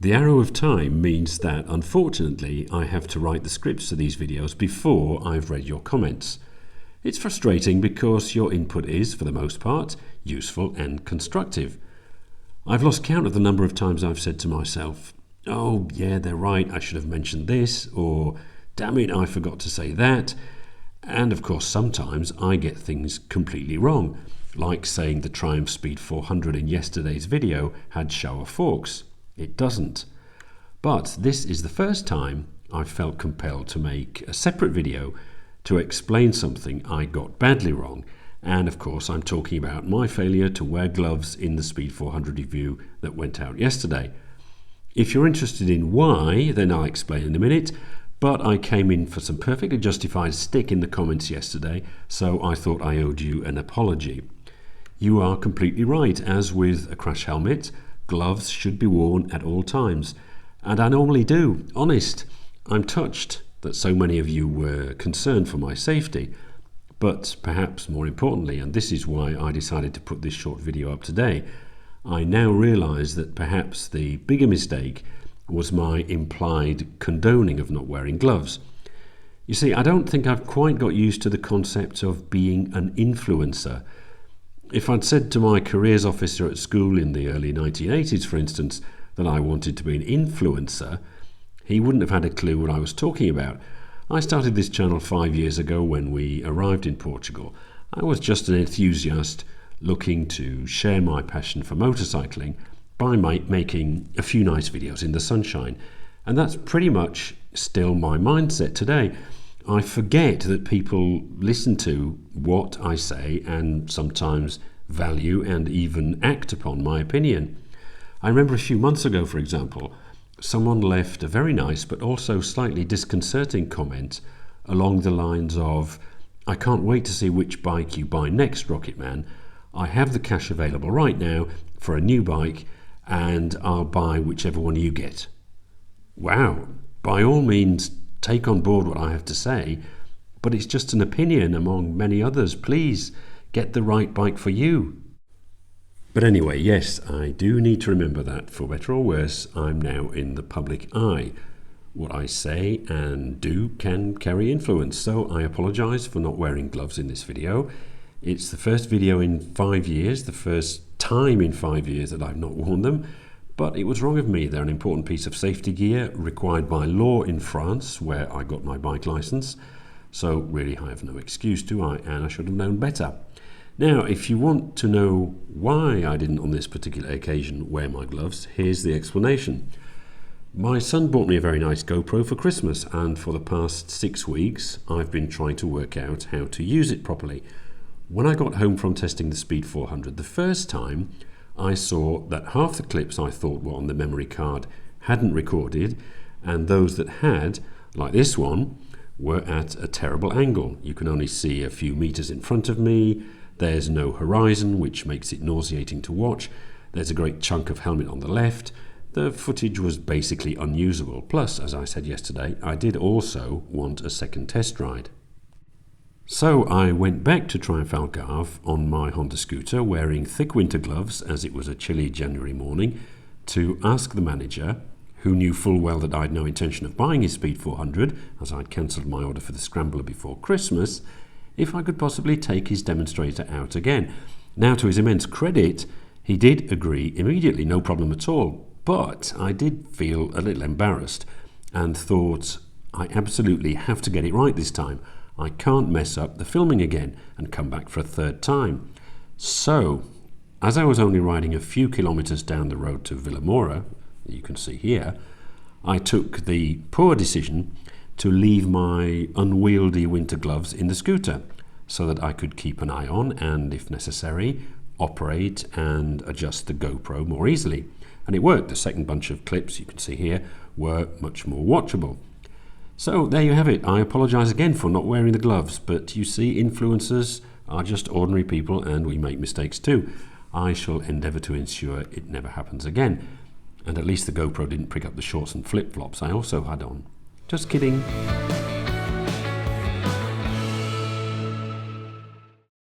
The arrow of time means that, unfortunately, I have to write the scripts to these videos before I've read your comments. It's frustrating because your input is, for the most part, useful and constructive. I've lost count of the number of times I've said to myself, "Oh, yeah, they're right, I should have mentioned this," or "Damn it, I forgot to say that." And of course, sometimes I get things completely wrong, like saying the Triumph Speed 400 in yesterday's video had shower forks. It doesn't. But this is the first time I've felt compelled to make a separate video to explain something I got badly wrong. And of course, I'm talking about my failure to wear gloves in the Speed 400 review that went out yesterday. If you're interested in why, then I'll explain in a minute. But I came in for some perfectly justified stick in the comments yesterday, so I thought I owed you an apology. You are completely right. As with a crash helmet, gloves should be worn at all times. And I normally do. Honest, I'm touched that so many of you were concerned for my safety. But perhaps more importantly, and this is why I decided to put this short video up today, I now realise that perhaps the bigger mistake was my implied condoning of not wearing gloves. You see, I don't think I've quite got used to the concept of being an influencer. If I'd said to my careers officer at school in the early 1980s, for instance, that I wanted to be an influencer, he wouldn't have had a clue what I was talking about. I started this channel 5 years ago when we arrived in Portugal. I was just an enthusiast looking to share my passion for motorcycling by making a few nice videos in the sunshine. And that's pretty much still my mindset today. I forget that people listen to what I say and sometimes value and even act upon my opinion. I remember a few months ago, for example, someone left a very nice but also slightly disconcerting comment along the lines of, "I can't wait to see which bike you buy next, RocketMan. I have the cash available right now for a new bike and I'll buy whichever one you get." Wow, by all means take on board what I have to say, but it's just an opinion among many others. Please get the right bike for you. But anyway, yes, I do need to remember that, for better or worse, I'm now in the public eye. What I say and do can carry influence, so I apologise for not wearing gloves in this video. It's the first video in 5 years, the first time in 5 years that I've not worn them, but it was wrong of me. They're an important piece of safety gear required by law in France, where I got my bike licence, so really I have no excuse, do I? And I should have known better. Now, if you want to know why I didn't on this particular occasion wear my gloves, here's the explanation. My son bought me a very nice GoPro for Christmas, and for the past 6 weeks I've been trying to work out how to use it properly. When I got home from testing the Speed 400 the first time, I saw that half the clips I thought were on the memory card hadn't recorded, and those that had, like this one, were at a terrible angle. You can only see a few meters in front of me. There's no horizon, which makes it nauseating to watch. There's a great chunk of helmet on the left. The footage was basically unusable. Plus, as I said yesterday, I did also want a second test ride. So I went back to Triumph Algarve on my Honda scooter, wearing thick winter gloves as it was a chilly January morning, to ask the manager, who knew full well that I had no intention of buying his Speed 400, as I'd cancelled my order for the Scrambler before Christmas, if I could possibly take his demonstrator out again. Now, to his immense credit, he did agree immediately, no problem at all. But I did feel a little embarrassed and thought, I absolutely have to get it right this time. I can't mess up the filming again and come back for a third time. So, as I was only riding a few kilometres down the road to Villamora, you can see here, I took the poor decision to leave my unwieldy winter gloves in the scooter so that I could keep an eye on and, if necessary, operate and adjust the GoPro more easily. And it worked. The second bunch of clips you can see here were much more watchable. So there you have it. I apologise again for not wearing the gloves, but you see, influencers are just ordinary people and we make mistakes too. I shall endeavour to ensure it never happens again. And at least the GoPro didn't pick up the shorts and flip-flops I also had on. Just kidding.